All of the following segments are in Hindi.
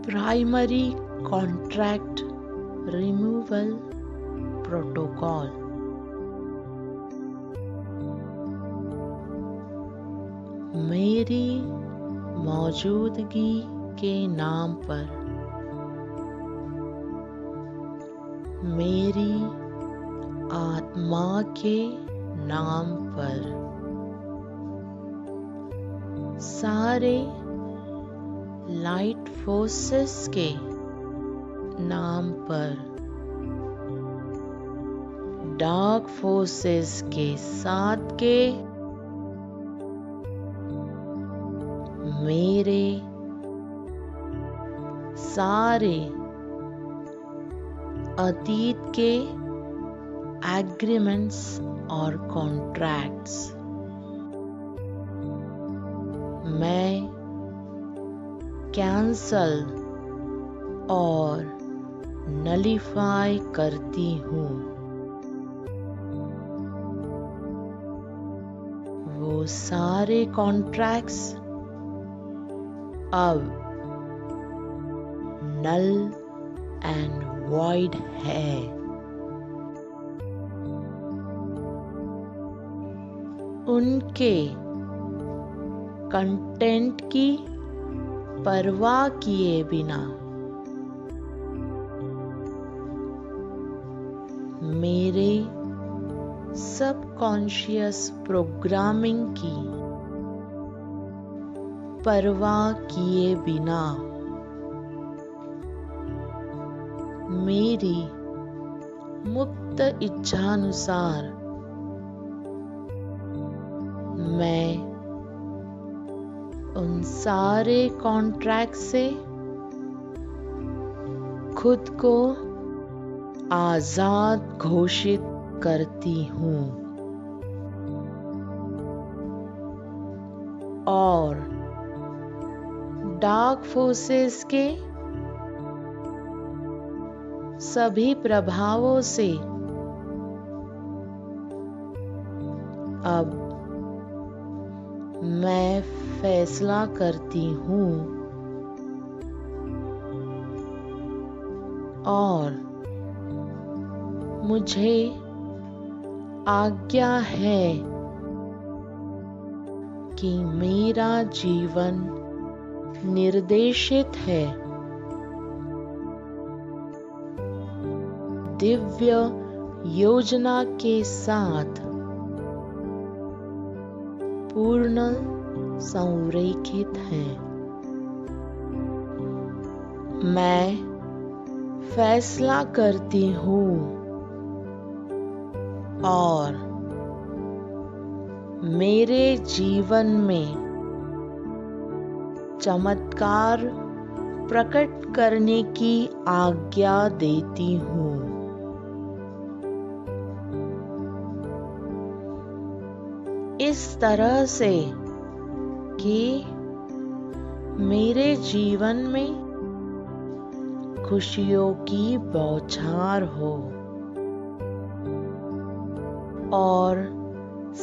Primary contract removal protocol. मेरी मौजूदगी के नाम पर मेरी आत्मा के नाम पर सारे लाइट फोर्सेस के नाम पर डार्क फोर्सेस के साथ के मेरे सारे अतीत के एग्रीमेंट्स और कॉन्ट्रैक्ट्स मैं कैंसल और नलिफाई करती हूँ। वो सारे कॉन्ट्रैक्ट्स अब नल एंड वॉइड है। उनके कंटेंट की परवाह किए बिना मेरे सबकॉन्शियस प्रोग्रामिंग की परवाह किए बिना मेरी मुक्त इच्छानुसार मैं उन सारे कॉन्ट्रैक्ट से खुद को आजाद घोषित करती हूँ और डार्क फोर्सेस के सभी प्रभावों से अब मैं फैसला करती हूँ और मुझे आज्ञा है कि मेरा जीवन निर्देशित है दिव्य योजना के साथ पूर्ण संरेखित है। मैं फैसला करती हूँ और मेरे जीवन में चमत्कार प्रकट करने की आज्ञा देती हूँ। इस तरह से कि मेरे जीवन में खुशियों की बौछार हो और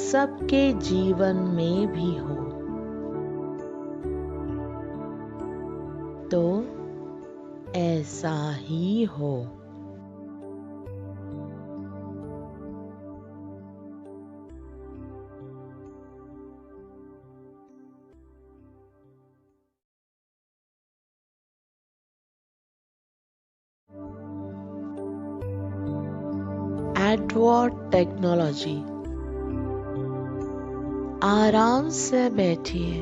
सबके जीवन में भी हो। तो ऐसा ही हो। Edward technology. आराम से बैठिए।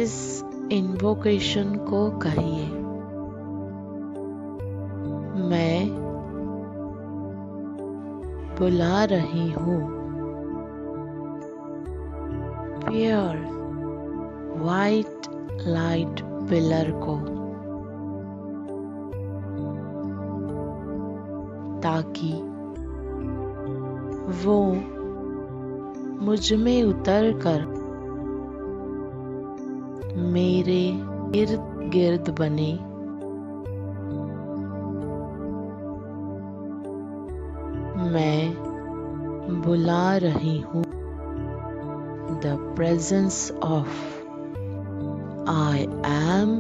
इस इन्वोकेशन को कहिए। मैं बुला रही हूँ प्योर वाइट लाइट पिलर को, ताकि वो मुझ में उतरकर मेरे इर्द गिर्द बने। मैं बुला रही हूँ the presence of I am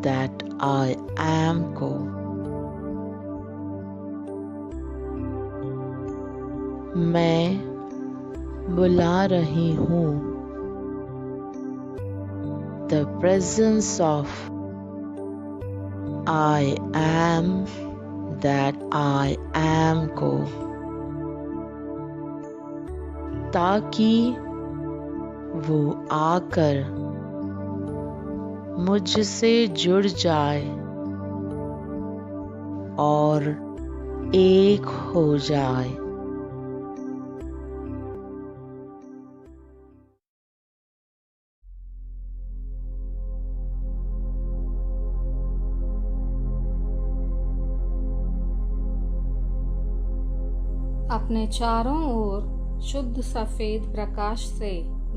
that I am को मैं बुला रही हूँ। The presence of I am that I am को ताकि वो आकर मुझसे जुड़ जाए और एक हो जाए। अपने चारों ओर शुद्ध सफेद प्रकाश से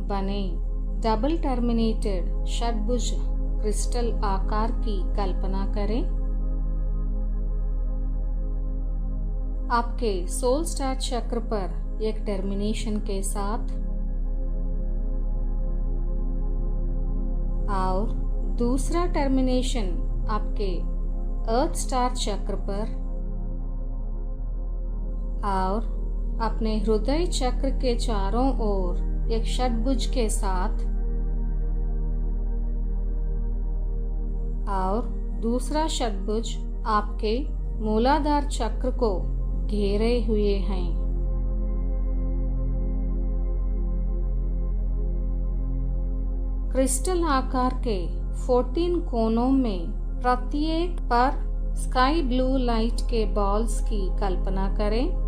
बने डबल टर्मिनेटेड षटभुज क्रिस्टल आकार की कल्पना करें। आपके सोल स्टार चक्र पर एक टर्मिनेशन के साथ और दूसरा टर्मिनेशन आपके अर्थ स्टार चक्र पर और अपने हृदय चक्र के चारों ओर एक षटभुज के साथ और दूसरा षटभुज आपके मूलाधार चक्र को घेरे हुए हैं। क्रिस्टल आकार के 14 कोनों में प्रत्येक पर स्काई ब्लू लाइट के बॉल्स की कल्पना करें।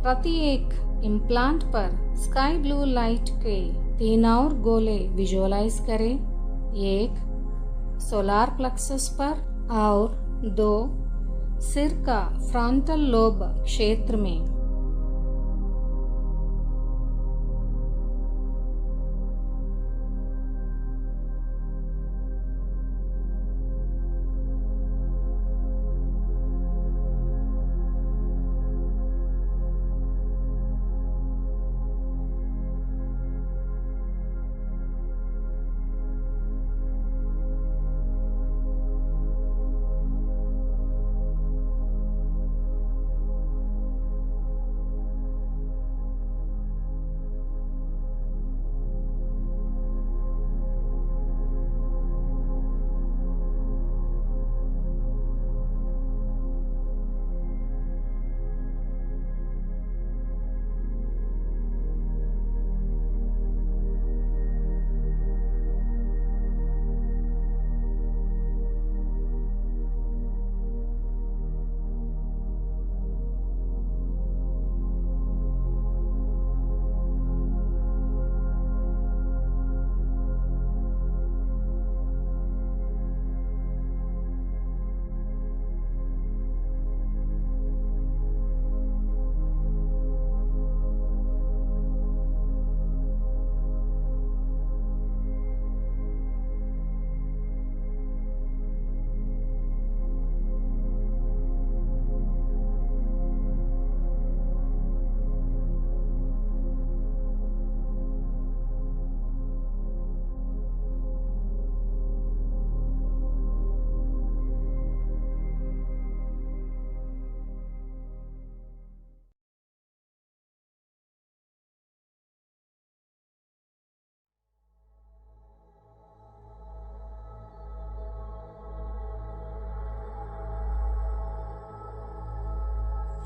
प्रत्येक इम्प्लांट पर स्काई ब्लू लाइट के 3 और गोले विजुअलाइज करें। एक सोलार प्लेक्सस पर और 2 सिर का फ्रंटल लोब क्षेत्र में।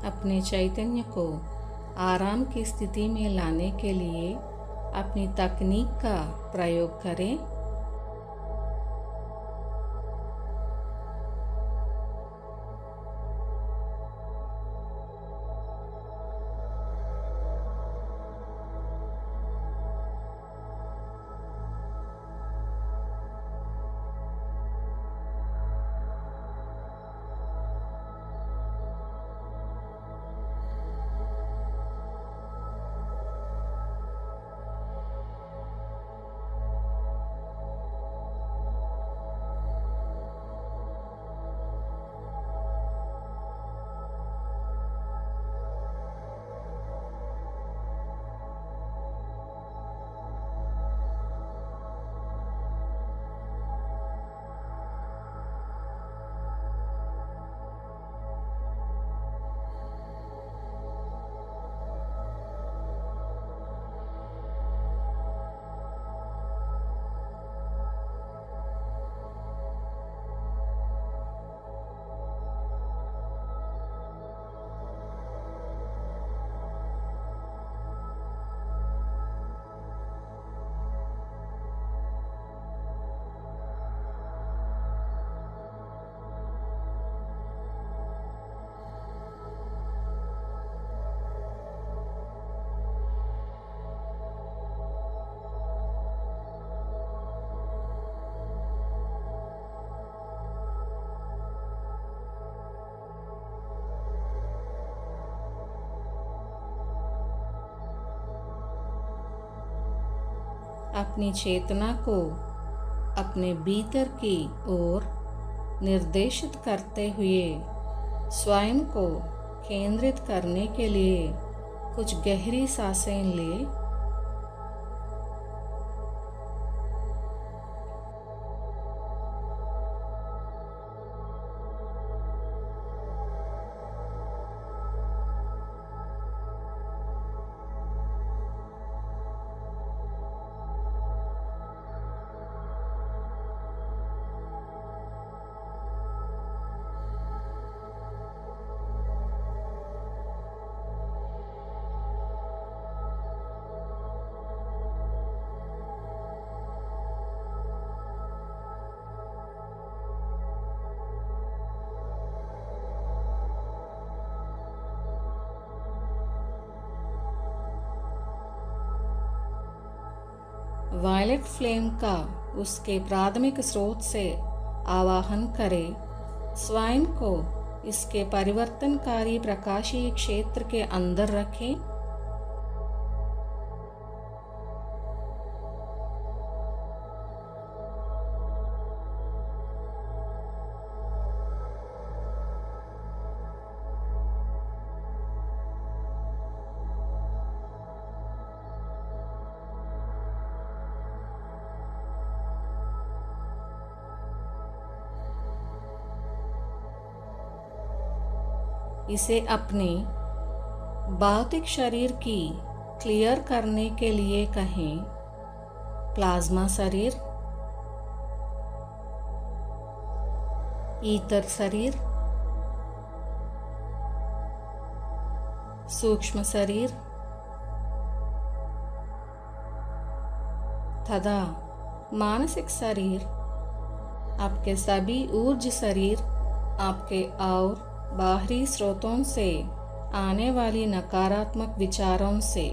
अपने चैतन्य को आराम की स्थिति में लाने के लिए अपनी तकनीक का प्रयोग करें। अपनी चेतना को अपने भीतर की ओर निर्देशित करते हुए स्वयं को केंद्रित करने के लिए कुछ गहरी सांसें लें। वायलेट फ्लेम का उसके प्राथमिक स्रोत से आवाहन करें। स्वयं को इसके परिवर्तनकारी प्रकाशीय क्षेत्र के अंदर रखें। इसे अपने भौतिक शरीर की क्लियर करने के लिए कहें। प्लाज्मा शरीर, ईथर शरीर, सूक्ष्म शरीर तथा मानसिक शरीर, आपके सभी ऊर्जा शरीर आपके और बाहरी स्रोतों से आने वाली नकारात्मक विचारों से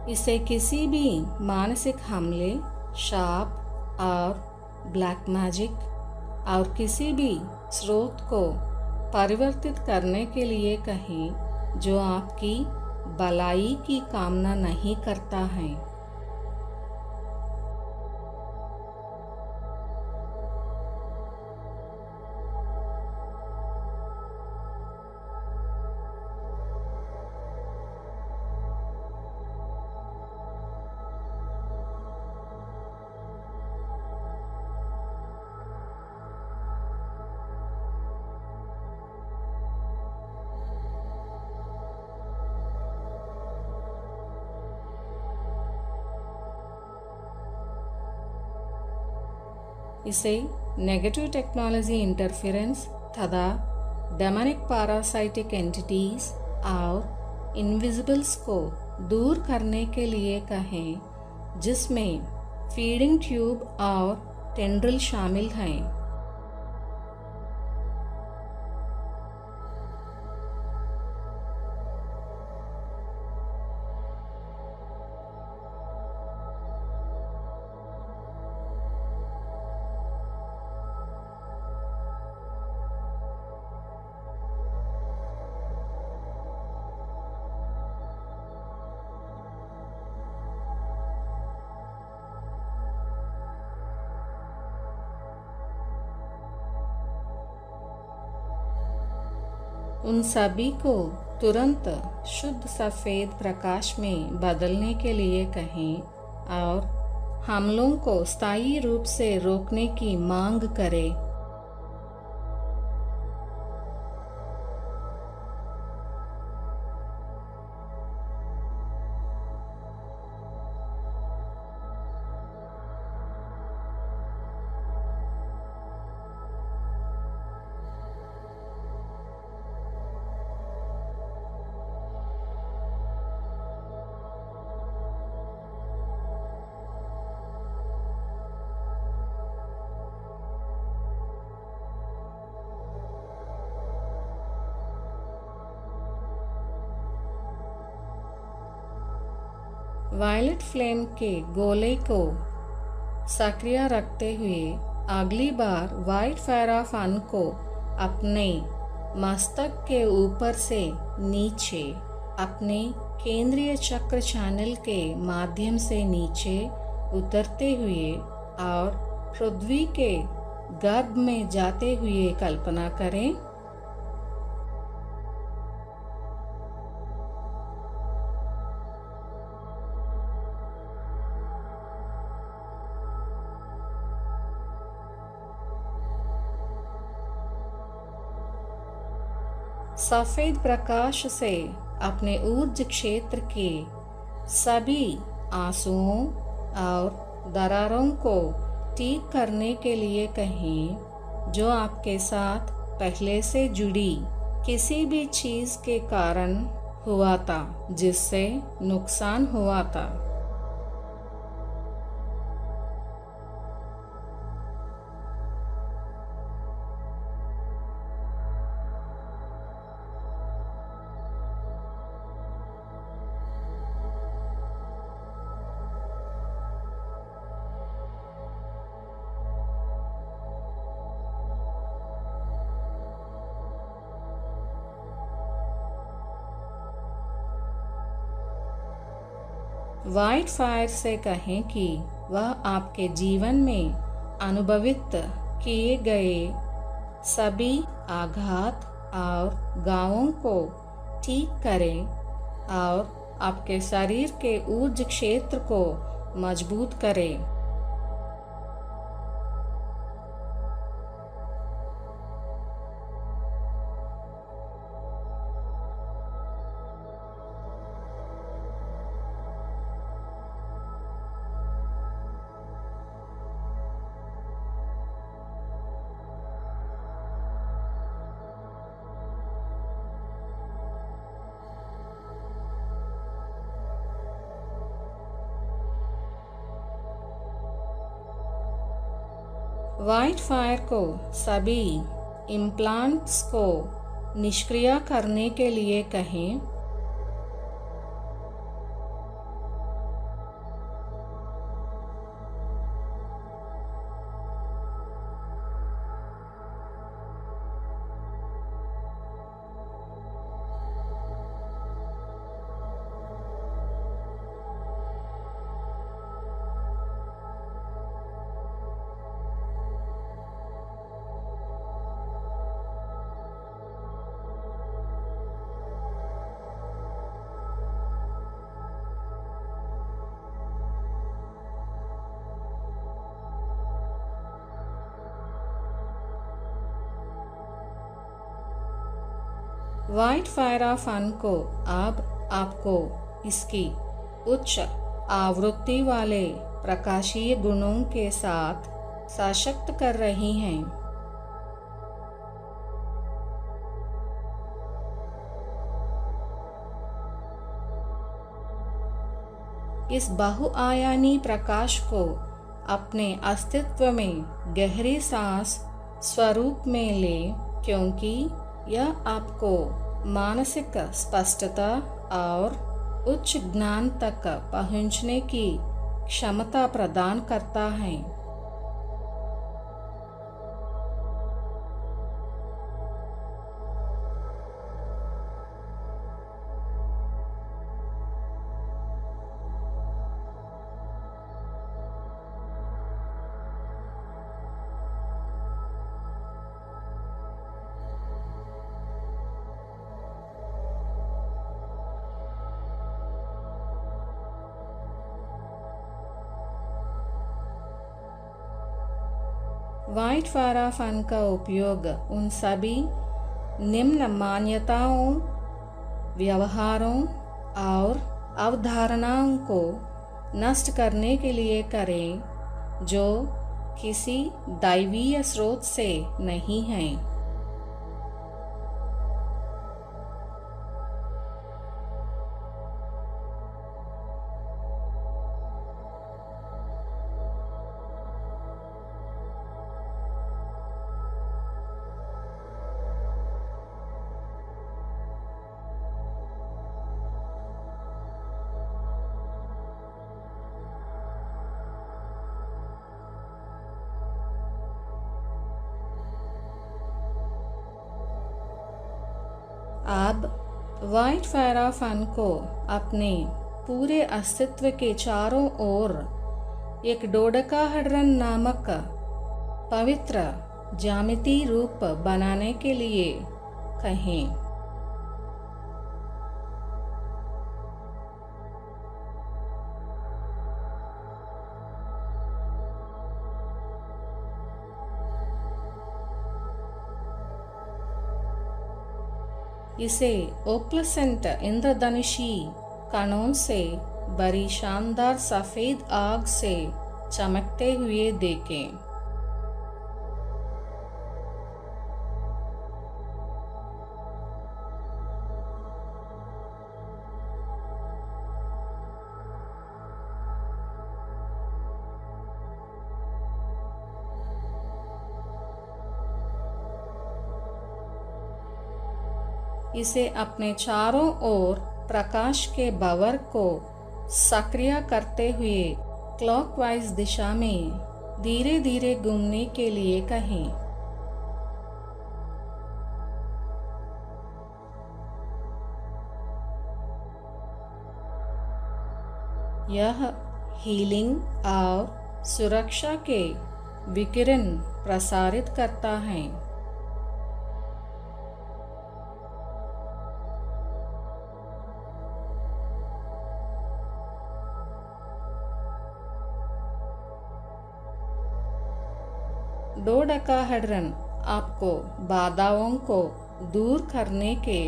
इसे किसी भी मानसिक हमले, शाप और ब्लैक मैजिक और किसी भी स्रोत को परिवर्तित करने के लिए कहें जो आपकी भलाई की कामना नहीं करता है। इसे नेगेटिव टेक्नोलॉजी इंटरफेरेंस तथा डेमोनिक पैरासाइटिक एंटिटीज और इनविजिबल्स को दूर करने के लिए कहें, जिसमें फीडिंग ट्यूब और टेंड्रिल शामिल हैं। उन सभी को तुरंत शुद्ध सफ़ेद प्रकाश में बदलने के लिए कहें और हमलों को स्थायी रूप से रोकने की मांग करें। वायलेट फ्लेम के गोले को सक्रिय रखते हुए अगली बार व्हाइट फायर ऑफ अन को अपने मस्तक के ऊपर से नीचे अपने केंद्रीय चक्र चैनल के माध्यम से नीचे उतरते हुए और पृथ्वी के गर्भ में जाते हुए कल्पना करें। सफेद प्रकाश से अपने ऊर्जा क्षेत्र के सभी आंसुओं और दरारों को ठीक करने के लिए कहें, जो आपके साथ पहले से जुड़ी किसी भी चीज के कारण हुआ था, जिससे नुकसान हुआ था। व्हाइट फायर से कहें कि वह आपके जीवन में अनुभवित किए गए सभी आघात और घावों को ठीक करें और आपके शरीर के ऊर्जा क्षेत्र को मजबूत करें। व्हाइट फायर को सभी इम्प्लांट्स को निष्क्रिय करने के लिए कहें। व्हाइट फायर ऑफ अन को अब आपको इसकी उच्च आवृत्ति वाले प्रकाशीय गुणों के साथ सशक्त कर रही हैं। इस बहुआयामी प्रकाश को अपने अस्तित्व में गहरी सांस स्वरूप में ले, क्योंकि यह आपको मानसिक स्पष्टता और उच्च ज्ञान तक पहुंचने की क्षमता प्रदान करता है। व्हाइट फाराफन का उपयोग उन सभी निम्न मान्यताओं, व्यवहारों और अवधारणाओं को नष्ट करने के लिए करें जो किसी दैवीय स्रोत से नहीं हैं। अब व्हाइट फाराफन को अपने पूरे अस्तित्व के चारों ओर एक डोडेकाहेड्रन नामक पवित्र ज्यामिति रूप बनाने के लिए कहें। इसे ओप्लसेंट इंद्रधनुषी कणों से भरी शानदार सफेद आग से चमकते हुए देखें। इसे अपने चारों ओर प्रकाश के बवर को सक्रिय करते हुए क्लॉकवाइज दिशा में धीरे धीरे घूमने के लिए कहें। यह हीलिंग और सुरक्षा के विकिरण प्रसारित करता है। डोडेकाहेड्रन आपको बाधाओं को दूर करने के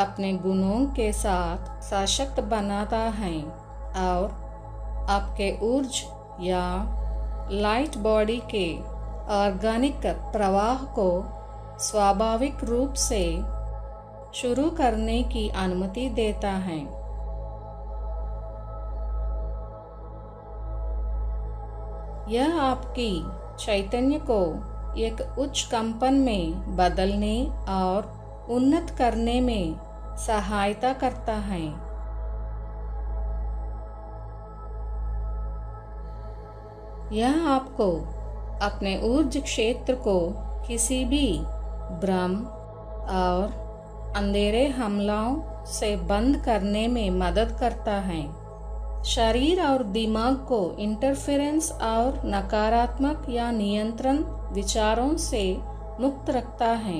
अपने गुणों के साथ सशक्त बनाता है और आपके ऊर्जा या लाइट बॉडी के ऑर्गेनिक प्रवाह को स्वाभाविक रूप से शुरू करने की अनुमति देता है। यह आपकी चैतन्य को एक उच्च कंपन में बदलने और उन्नत करने में सहायता करता है। यह आपको अपने ऊर्जा क्षेत्र को किसी भी भ्रम और अंधेरे हमलों से बंद करने में मदद करता है। शरीर और दिमाग को इंटरफेरेंस और नकारात्मक या नियंत्रण विचारों से मुक्त रखता है।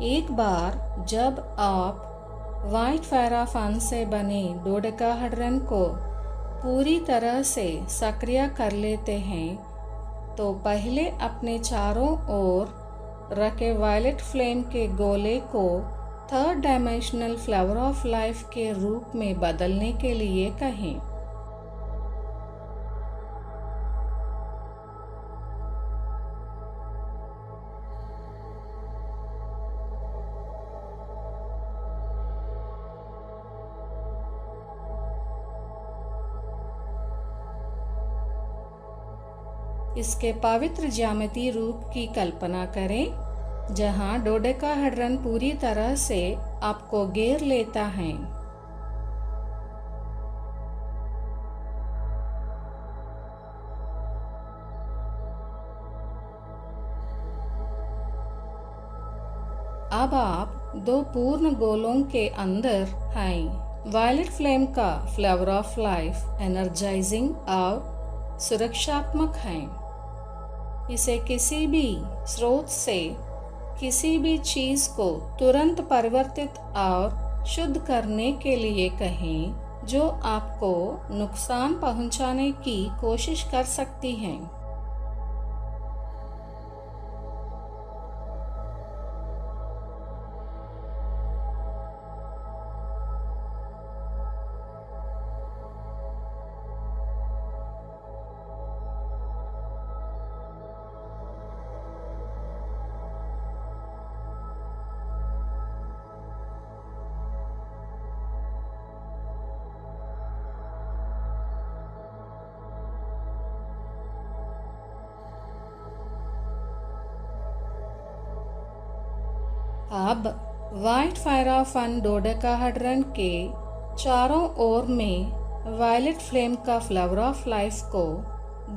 एक बार जब आप व्हाइट फाराफन से बने डोडेकाहेड्रन को पूरी तरह से सक्रिय कर लेते हैं, तो पहले अपने चारों ओर रखे वायलेट फ्लेम के गोले को third dimensional flower of life के रूप में बदलने के लिए कहें। इसके पवित्र ज्यामितीय रूप की कल्पना करें, जहां डोडेकाहेड्रन पूरी तरह से आपको घेर लेता है। अब आप दो पूर्ण गोलों के अंदर हैं। वायलेट फ्लेम का फ्लावर ऑफ लाइफ एनर्जाइजिंग और सुरक्षात्मक है। इसे किसी भी स्रोत से किसी भी चीज को तुरंत परिवर्तित और शुद्ध करने के लिए कहें जो आपको नुकसान पहुंचाने की कोशिश कर सकती है। अब व्हाइट फायर ऑफ वन डोडेकाहेड्रन के चारों ओर में वायलेट फ्लेम का फ्लावर ऑफ लाइफ को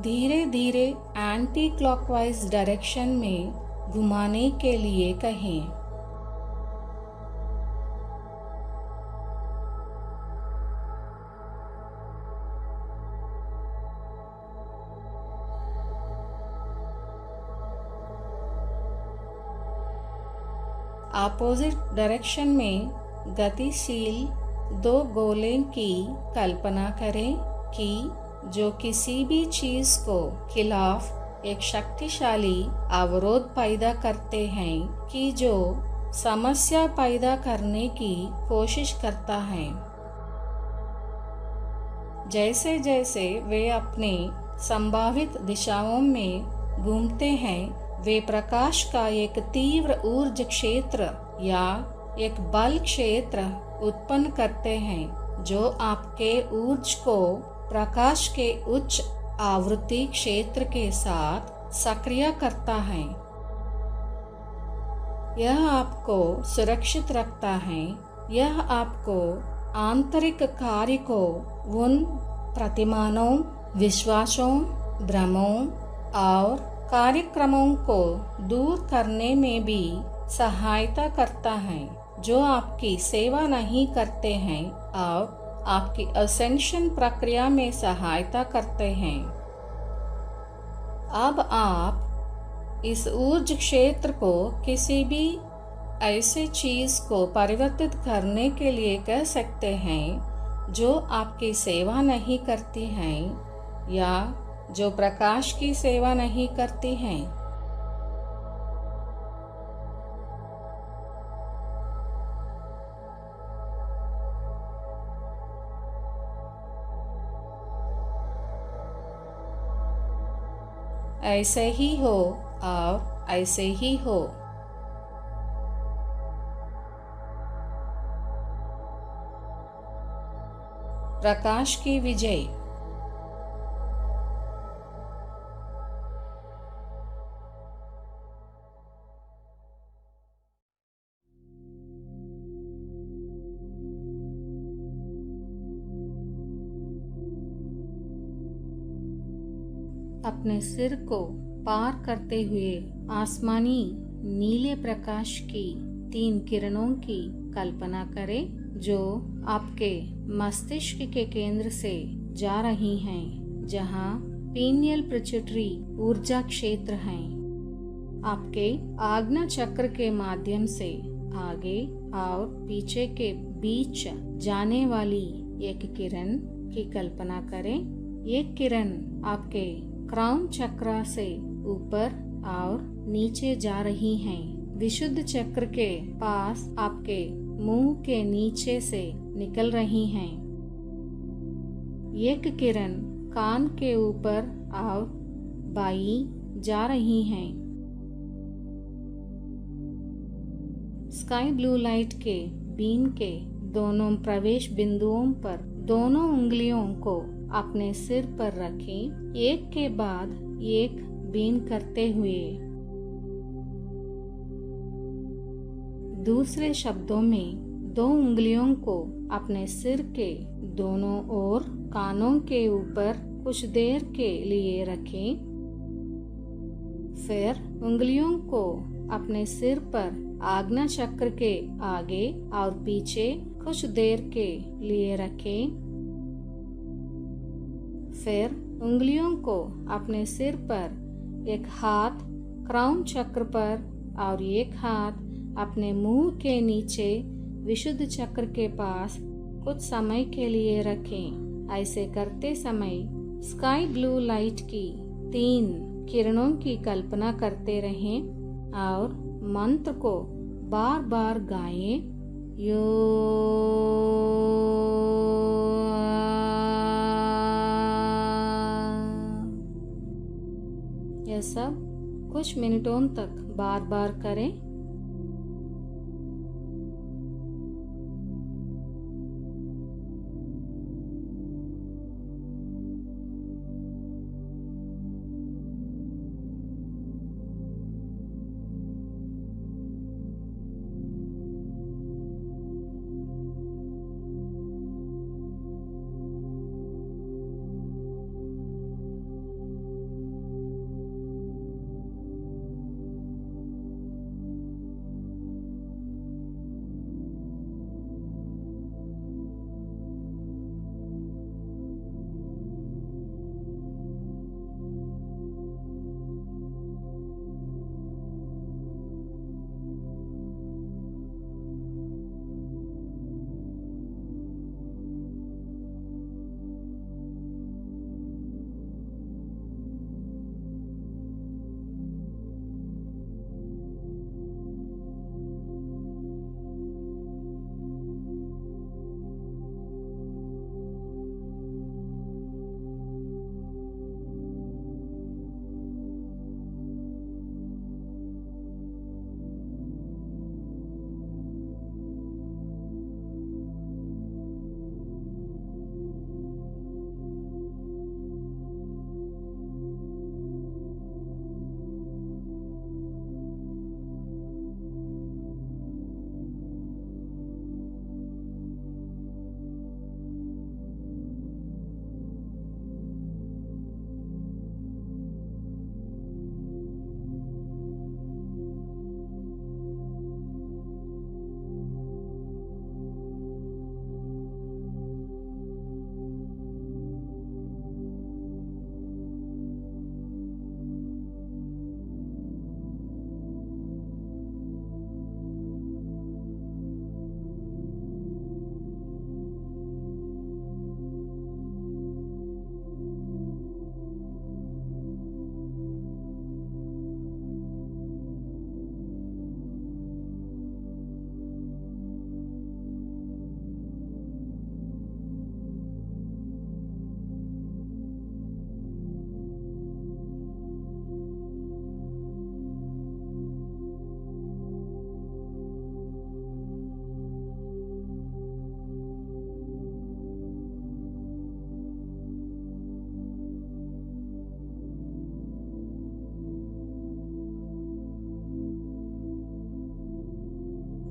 धीरे धीरे एंटी क्लॉकवाइज डायरेक्शन में घुमाने के लिए कहें। अपोजिट डायरेक्शन में गतिशील दो गोले की कल्पना करें कि जो किसी भी चीज को खिलाफ एक शक्तिशाली अवरोध पैदा करते हैं कि जो समस्या पैदा करने की कोशिश करता है। जैसे जैसे वे अपने संभावित दिशाओं में घूमते हैं, वे प्रकाश का एक तीव्र ऊर्जा क्षेत्र या एक बल क्षेत्र उत्पन्न करते हैं जो आपके ऊर्जा को प्रकाश के उच्च आवृत्ति क्षेत्र के साथ सक्रिय करता है। यह आपको सुरक्षित रखता है। यह आपको आंतरिक कार्य को उन प्रतिमानों, विश्वासों, भ्रमों और कार्यक्रमों को दूर करने में भी सहायता करता है जो आपकी सेवा नहीं करते हैं और आपकी असेंशन प्रक्रिया में सहायता करते हैं। अब आप इस ऊर्जा क्षेत्र को किसी भी ऐसे चीज को परिवर्तित करने के लिए कह सकते हैं जो आपकी सेवा नहीं करती हैं या जो प्रकाश की सेवा नहीं करती हैं। ऐसे ही हो और ऐसे ही हो। प्रकाश की विजय। अपने सिर को पार करते हुए आसमानी नीले प्रकाश की 3 किरणों की कल्पना करें जो आपके मस्तिष्क के केंद्र से जा रही हैं, जहां पीनियल पिट्यूटरी ऊर्जा क्षेत्र हैं। आपके आज्ञा चक्र के माध्यम से आगे और पीछे के बीच जाने वाली एक किरण की कल्पना करें। ये किरण आपके क्राउन चक्र से ऊपर और नीचे जा रही हैं। विशुद्ध चक्र के पास आपके मुंह के नीचे से निकल रही हैं। एक किरण कान के ऊपर और बाईं जा रही हैं। स्काई ब्लू लाइट के बीम के दोनों प्रवेश बिंदुओं पर दोनों उंगलियों को अपने सिर पर रखें, एक के बाद एक बीन करते हुए। दूसरे शब्दों में 2 उंगलियों को अपने सिर के दोनों ओर कानों के ऊपर कुछ देर के लिए रखें। फिर उंगलियों को अपने सिर पर आज्ञा चक्र के आगे और पीछे कुछ देर के लिए रखें। फिर उंगलियों को अपने सिर पर एक हाथ क्राउन चक्र पर और एक हाथ अपने मुंह के नीचे विशुद्ध चक्र के पास कुछ समय के लिए रखें। ऐसे करते समय स्काई ब्लू लाइट की 3 किरणों की कल्पना करते रहें और मंत्र को बार बार गाएं। यो यह सब कुछ मिनटों तक बार बार करें।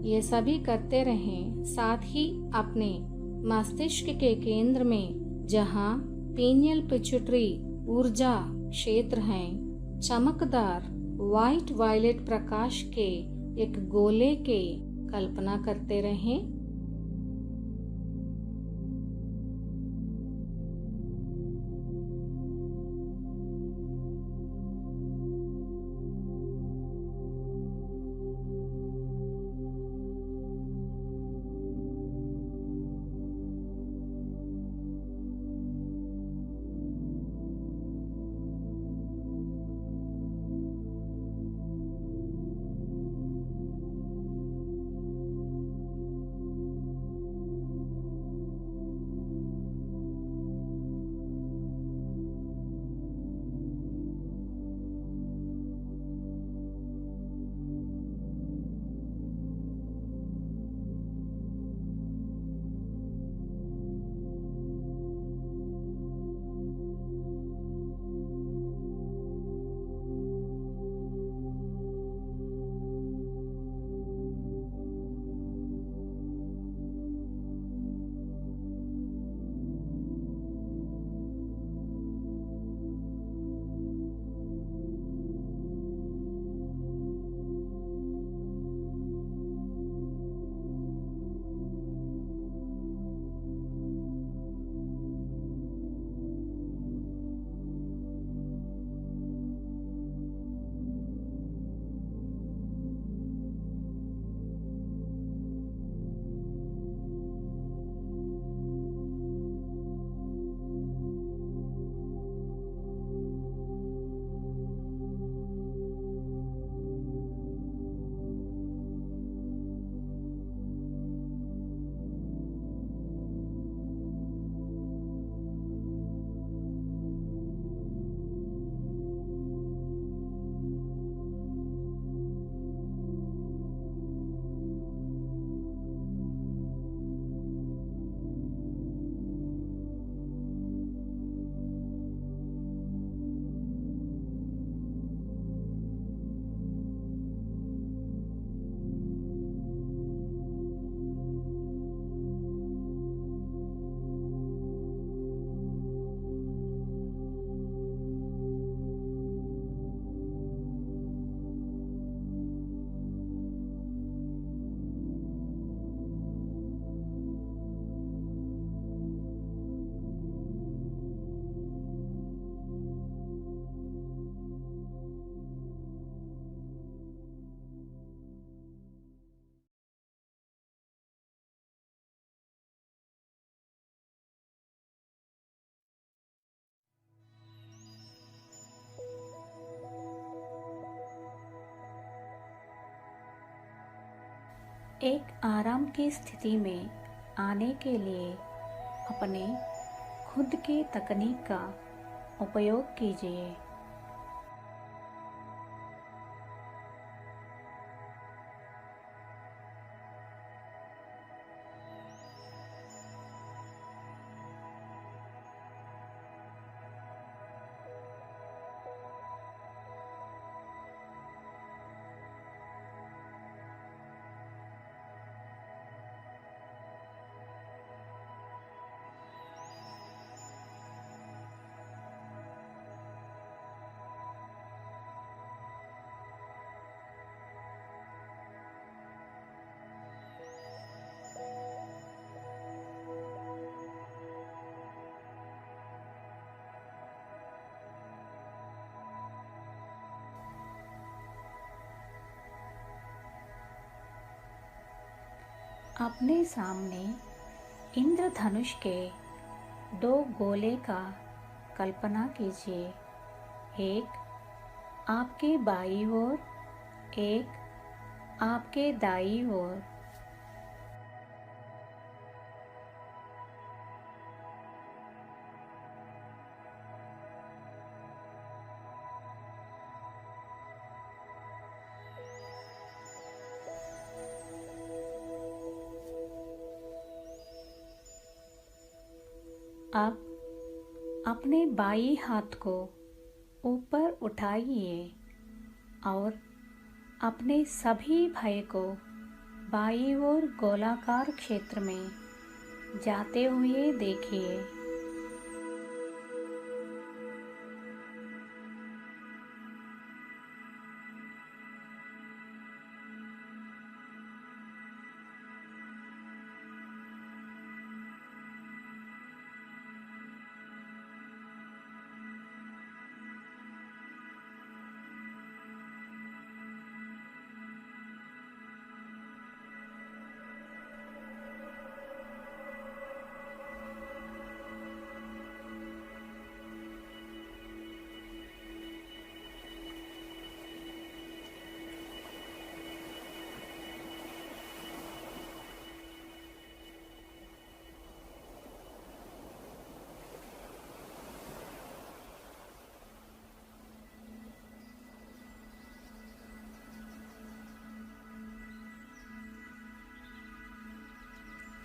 ये सभी करते रहें। साथ ही अपने मस्तिष्क के केंद्र में जहाँ पीनियल पिट्यूटरी ऊर्जा क्षेत्र है, चमकदार वाइट वायलेट प्रकाश के एक गोले के कल्पना करते रहें। एक आराम की स्थिति में आने के लिए अपने खुद की तकनीक का उपयोग कीजिए। अपने सामने इंद्रधनुष के 2 गोले का कल्पना कीजिए, एक आपके बाईं ओर, एक आपके दाईं ओर। अब अपने बाईं हाथ को ऊपर उठाइए और अपने सभी भय को बाईं ओर गोलाकार क्षेत्र में जाते हुए देखिए।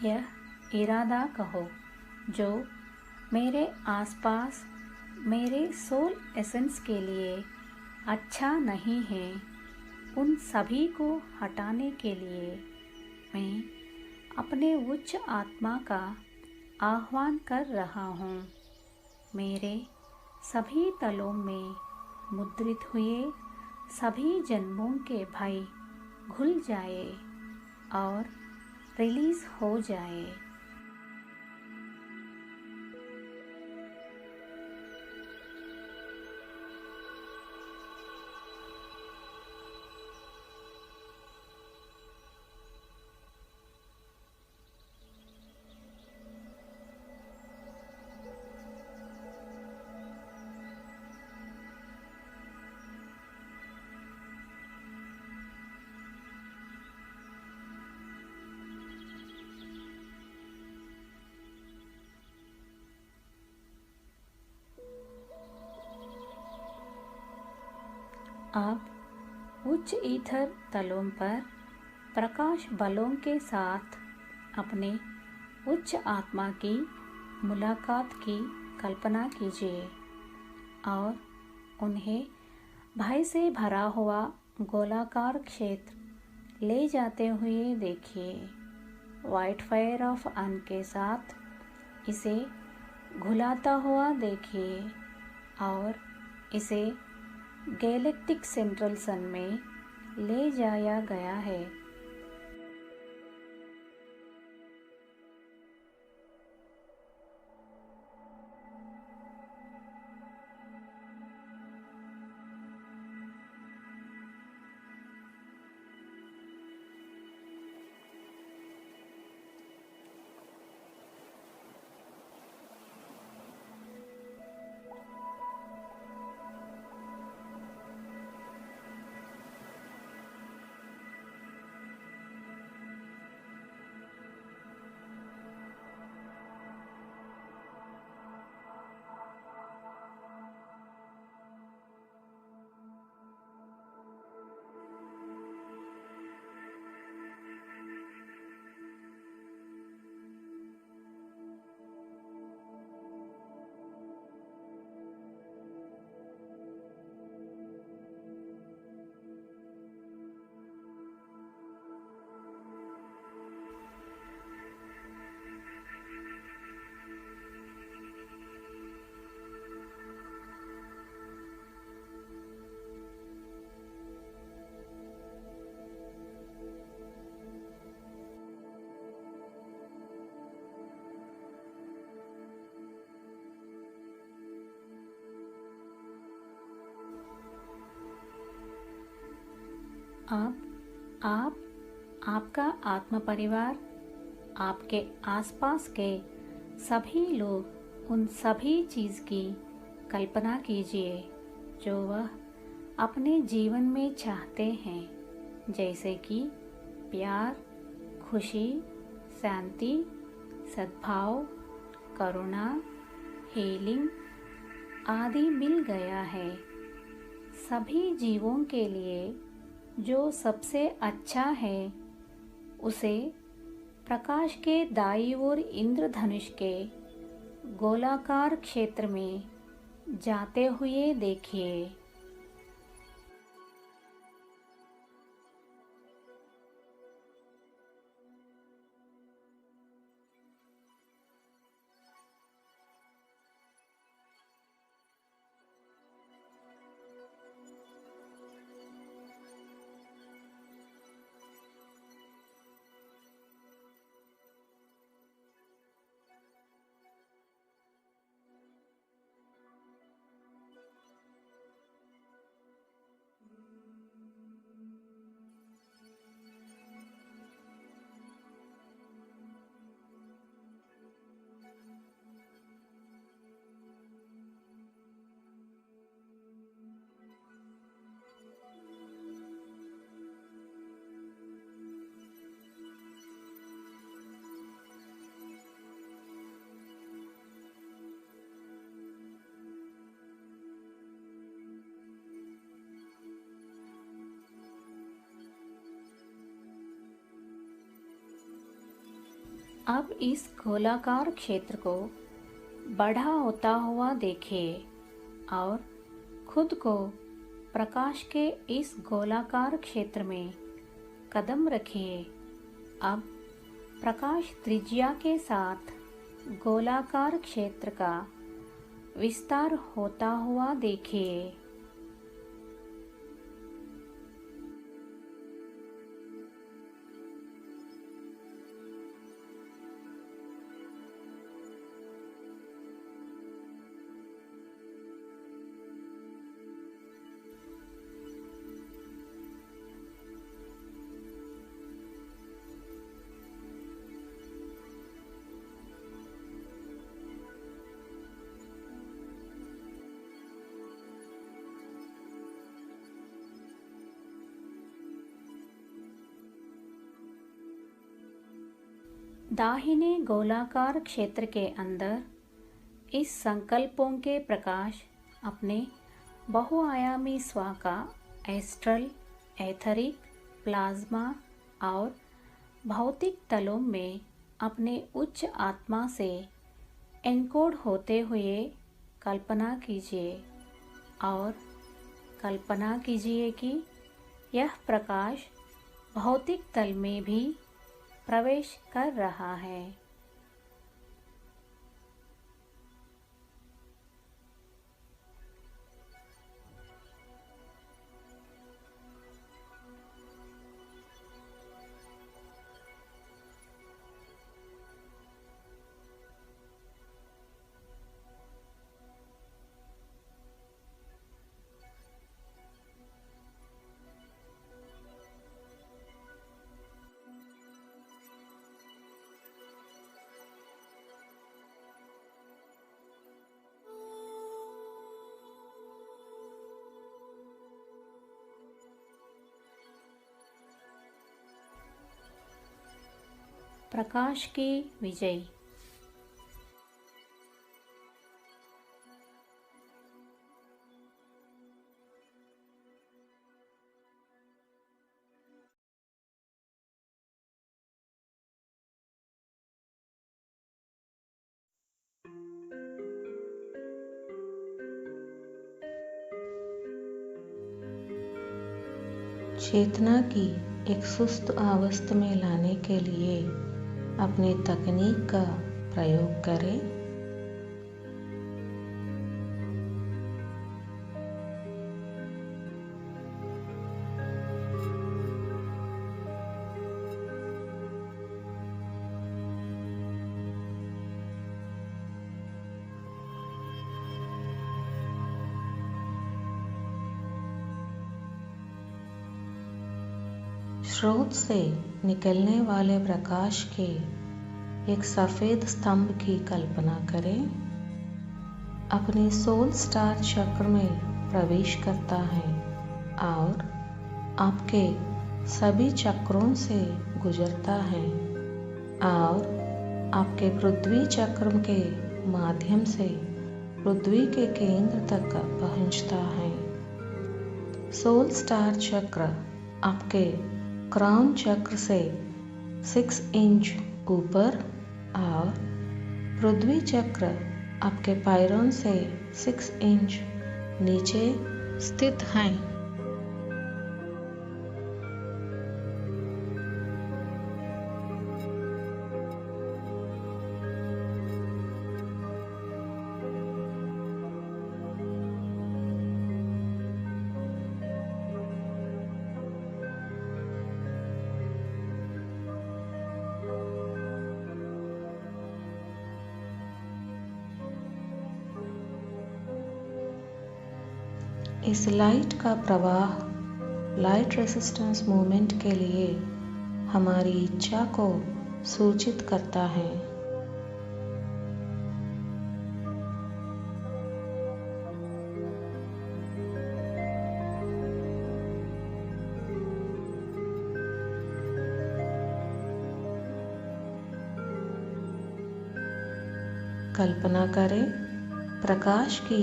यह इरादा कहो जो मेरे आसपास मेरे सोल एसेंस के लिए अच्छा नहीं है, उन सभी को हटाने के लिए मैं अपने उच्च आत्मा का आह्वान कर रहा हूँ। मेरे सभी तलों में मुद्रित हुए सभी जन्मों के भय घुल जाए और रिलीज हो जाए। अब उच्च ईथर तलों पर प्रकाश बलों के साथ अपने उच्च आत्मा की मुलाकात की कल्पना कीजिए और उन्हें भय से भरा हुआ गोलाकार क्षेत्र ले जाते हुए देखिए। वाइट फायर ऑफ अन के साथ इसे घुलाता हुआ देखिए और इसे गैलेक्टिक सेंट्रल सन में ले जाया गया है। अब आप, आपका आत्म परिवार, आपके आसपास के सभी लोग, उन सभी चीज़ की कल्पना कीजिए जो वह अपने जीवन में चाहते हैं, जैसे कि प्यार, खुशी, शांति, सद्भाव, करुणा, हीलिंग आदि मिल गया है। सभी जीवों के लिए जो सबसे अच्छा है उसे प्रकाश के दाईं ओर इंद्रधनुष के गोलाकार क्षेत्र में जाते हुए देखिए। अब इस गोलाकार क्षेत्र को बड़ा होता हुआ देखिए और खुद को प्रकाश के इस गोलाकार क्षेत्र में कदम रखिए। अब प्रकाश त्रिज्या के साथ गोलाकार क्षेत्र का विस्तार होता हुआ देखिए। दाहिने गोलाकार क्षेत्र के अंदर इस संकल्पों के प्रकाश अपने बहुआयामी स्व का एस्ट्रल, एथरिक, प्लाज्मा और भौतिक तलों में अपने उच्च आत्मा से एनकोड होते हुए कल्पना कीजिए और कल्पना कीजिए कि यह प्रकाश भौतिक तल में भी प्रवेश कर रहा है। प्रकाश की विजय। चेतना की एक सुस्त अवस्था में लाने के लिए अपनी तकनीक का प्रयोग करें। स्रोत से निकलने वाले प्रकाश के एक सफ़ेद स्तंभ की कल्पना करें। अपने सोल स्टार चक्र में प्रवेश करता है और आपके सभी चक्रों से गुजरता है और आपके पृथ्वी चक्र के माध्यम से पृथ्वी के केंद्र तक पहुंचता है। सोल स्टार चक्र आपके क्राउन चक्र से 6 इंच ऊपर और पृथ्वी चक्र आपके पायरोन से 6 इंच नीचे स्थित हैं। इस लाइट का प्रवाह लाइट रेजिस्टेंस मूवमेंट के लिए हमारी इच्छा को सूचित करता है। कल्पना करें, प्रकाश की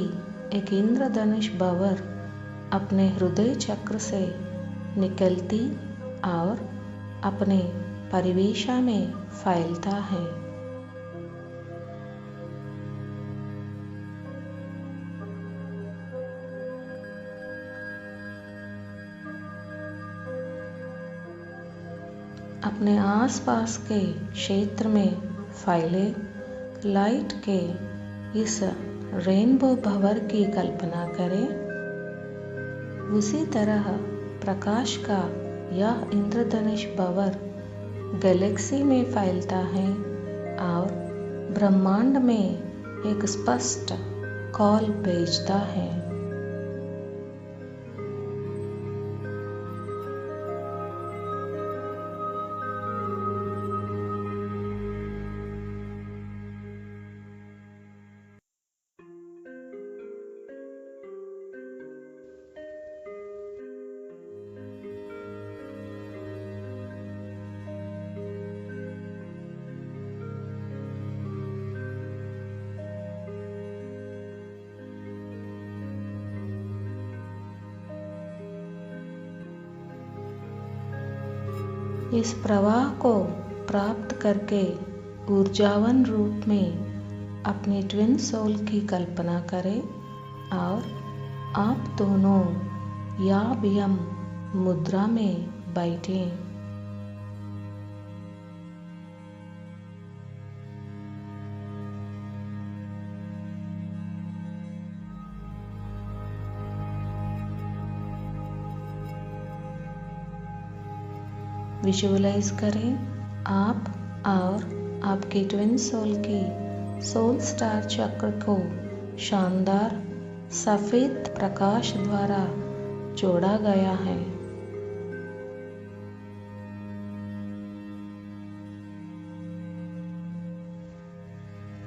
एक इंद्रधनुष भंवर अपने हृदय चक्र से निकलती और अपने परिवेशा में फैलता है। अपने आसपास के क्षेत्र में फैले लाइट के इस रेनबो भंवर की कल्पना करें। उसी तरह प्रकाश का यह इंद्रधनुष भंवर गैलेक्सी में फैलता है और ब्रह्मांड में एक स्पष्ट कॉल भेजता है। इस प्रवाह को प्राप्त करके ऊर्जावान रूप में अपने ट्विन सोल की कल्पना करें और आप दोनों याम मुद्रा में बैठें। विजुअलाइज करें आप और आपके ट्विन सोल की सोल स्टार चक्र को शानदार सफेद प्रकाश द्वारा जोड़ा गया है।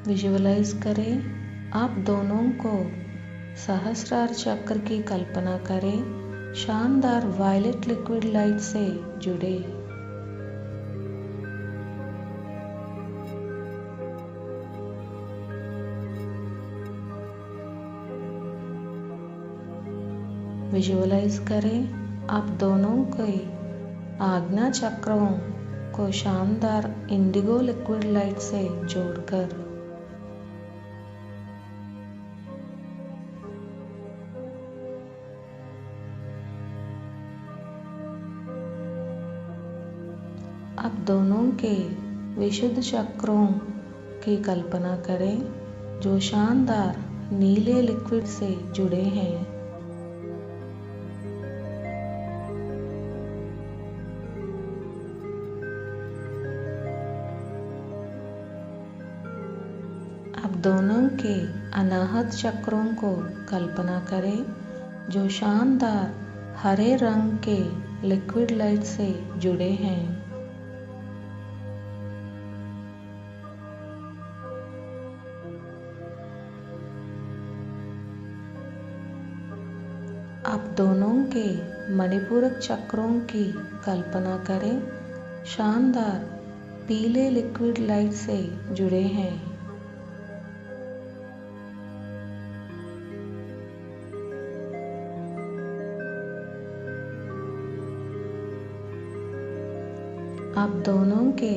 विजुअलाइज करें आप दोनों को सहस्रार चक्र की कल्पना करें, शानदार वायलेट लिक्विड लाइट से जुड़े। विजुअलाइज करें आप दोनों के आज्ञा चक्रों को शानदार इंडिगो लिक्विड लाइट से जोड़कर। आप दोनों के विशुद्ध चक्रों की कल्पना करें जो शानदार नीले लिक्विड से जुड़े हैं। आप दोनों के अनाहत चक्रों को कल्पना करें जो शानदार हरे रंग के लिक्विड लाइट से जुड़े हैं। आप दोनों के मणिपूरक चक्रों की कल्पना करें, शानदार पीले लिक्विड लाइट से जुड़े हैं। आप दोनों के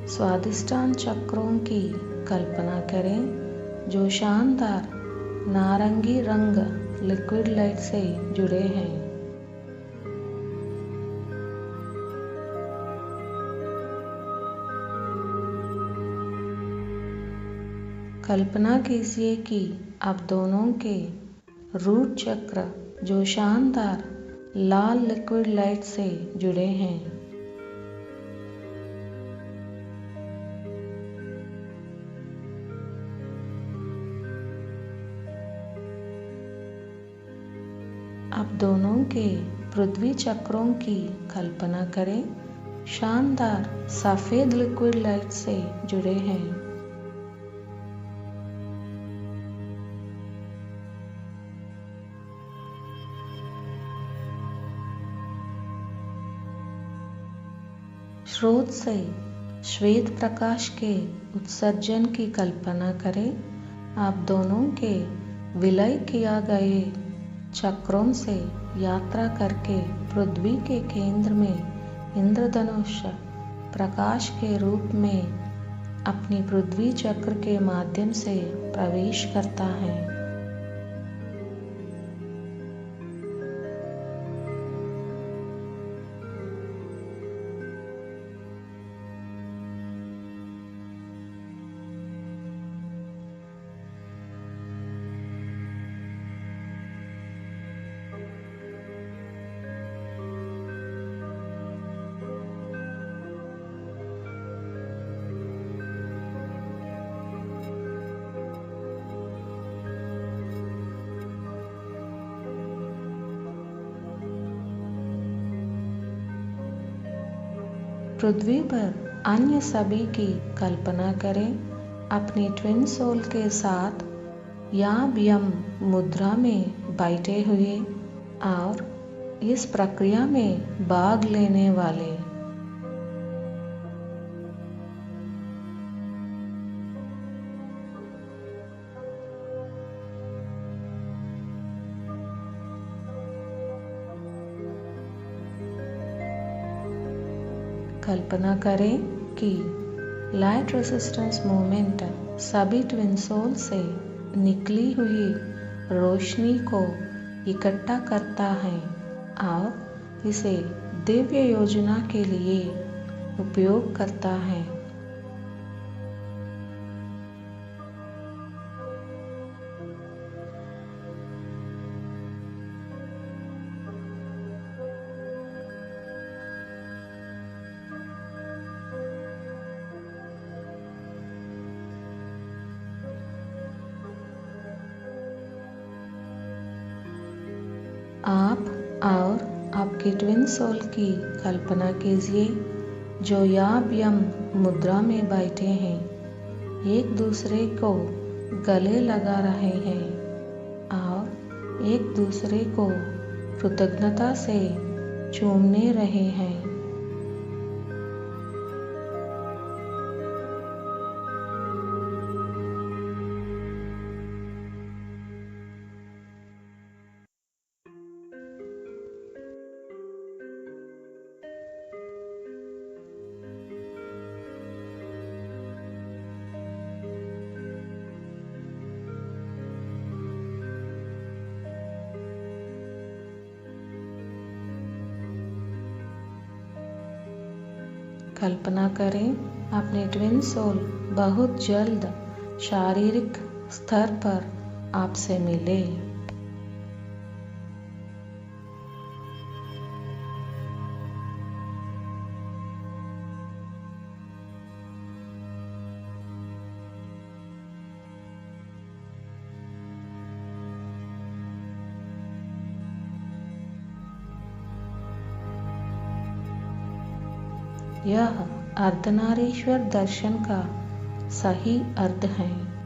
स्वादिष्टान चक्रों की कल्पना करें जो शानदार नारंगी रंग लिक्विड लाइट से जुड़े हैं। कल्पना कीजिए कि आप दोनों के रूट चक्र जो शानदार लाल लिक्विड लाइट से जुड़े हैं। आप दोनों के पृथ्वी चक्रों की कल्पना करें, शानदार सफेद लिक्विड लाइट से जुड़े हैं। स्रोत से श्वेत प्रकाश के उत्सर्जन की कल्पना करें। आप दोनों के विलय किया गए चक्रों से यात्रा करके पृथ्वी के केंद्र में इंद्रधनुष प्रकाश के रूप में अपनी पृथ्वी चक्र के माध्यम से प्रवेश करता है। पृथ्वी पर अन्य सभी की कल्पना करें, अपनी ट्विन सोल के साथ याम यम मुद्रा में बैठे हुए और इस प्रक्रिया में भाग लेने वाले। कल्पना करें कि लाइट रेजिस्टेंस मूवमेंट सभी ट्विन सोल से निकली हुई रोशनी को इकट्ठा करता है और इसे दिव्य योजना के लिए उपयोग करता है। आप और आपके ट्विन सोल की कल्पना कीजिए जो याम यम मुद्रा में बैठे हैं, एक दूसरे को गले लगा रहे हैं और एक दूसरे को कृतज्ञता से चूमने रहे हैं। कल्पना करें अपने ट्विन सोल बहुत जल्द शारीरिक स्तर पर आपसे मिले। यह अर्धनारीश्वर दर्शन का सही अर्थ है।